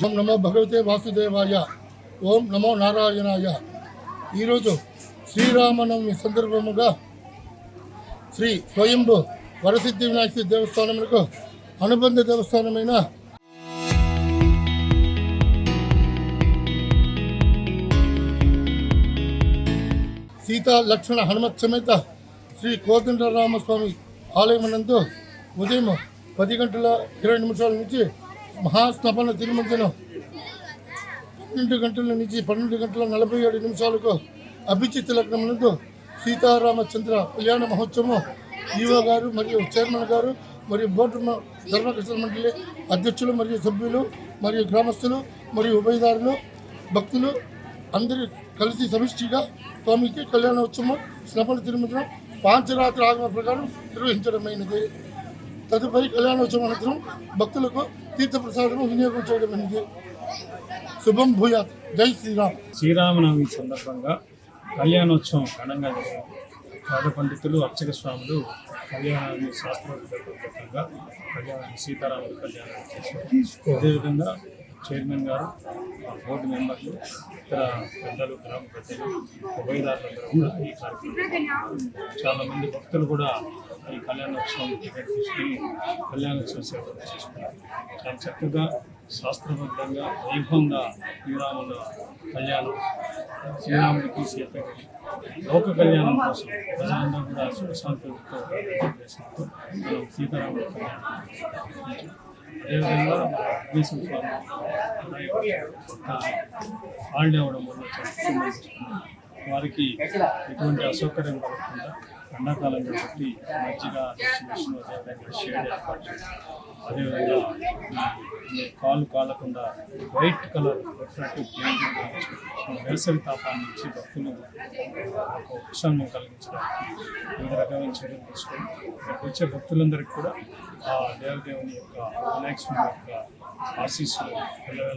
ఓం నమో భగవతే వాసుదేవాయ, ఓం నమో నారాయణాయ. ఈరోజు శ్రీరామనవమి సందర్భముగా శ్రీ స్వయంభూ వరసిద్ధి వినాయక దేవస్థానములకు అనుబంధ దేవస్థానమైన సీతా లక్ష్మణ హనుమత్ సమేత శ్రీ కోదండరామస్వామి ఆలయమునందు ఉదయం 10:20 నుంచి మహాస్నపన తిరుమంజనం 12 గంటల నుంచి 12:47 అభిజిత్ లగ్నమునందు సీతారామచంద్ర కళ్యాణ మహోత్సవం ఈవో గారు మరియు చైర్మన్ గారు మరియు బోర్డు ధర్మకర్తల మండలి అధ్యక్షులు మరియు సభ్యులు మరియు గ్రామస్తులు మరియు ఉభయదారులు భక్తులు అందరూ కలిసి సమిష్టిగా స్వామికి కళ్యాణోత్సవం స్నపన తిరుమంజనం పాంచరాత్రి ఆగమ ప్రకారం నిర్వహించడమైనది. తదుపరి కళ్యాణోత్సవం అనంతరం భక్తులకు తీర్థప్రసాదము వినియోగం చేయడమైనది. శుభం భూయాత్. జై శ్రీరామ్. శ్రీరామనవమి సందర్భంగా కళ్యాణోత్సవం ఘనంగా జరిగింది. వేద పండితులు అర్చక స్వాములు కళ్యాణాన్ని శాస్త్రోక్తంగా కళ్యాణాన్ని సీతారాములు కళ్యాణం చేశారు. అదేవిధంగా చైర్మన్ గారు, బోర్డు మెంబర్లు, ఇతర పెద్దలు, గ్రామ పెద్దలు, ఉభయదారులందరూ కూడా ఈ కార్యక్రమం చాలామంది భక్తులు కూడా ఈ కళ్యాణోత్సవం టికెట్ తీసుకుని కళ్యాణోత్సవ సేవలు చేసుకున్నారు. చాలా చక్కగా శాస్త్రబద్ధంగా వైభవంగా శ్రీరాముల కళ్యాణం, శ్రీరాముడికి సీతకి లోక కళ్యాణం కోసం ప్రజలందరూ కూడా సుఖశాంతితో చేసినట్టు మనం సీతారాముల కళ్యాణం. అదేవిధంగా విఘ్నేశ్వర స్వామి హాలిడే అవ్వడం వల్ల వారికి ఎటువంటి అసౌకర్యం కలగకుండా ఎండాకాలం కాబట్టి మజ్జిగ డిస్ట్రిబ్యూషన్, అదేవిధంగా షేడ్ ఏర్పాటు చేసి, అదేవిధంగా కాలు కాలకుండా వైట్ కలర్ రిఫ్రాక్టివ్ పెయింట్ వేసవి తాపాన్ని నుంచి భక్తులు ఒక ఉపశమనం కలిగించడానికి వివిధ రకమైన చర్యలు తీసుకొని ఇక్కడికి వచ్చే భక్తులందరికీ కూడా ఆ దేవదేవుని యొక్క వినాయక స్వామి యొక్క ఆశీస్సులు పిల్లలు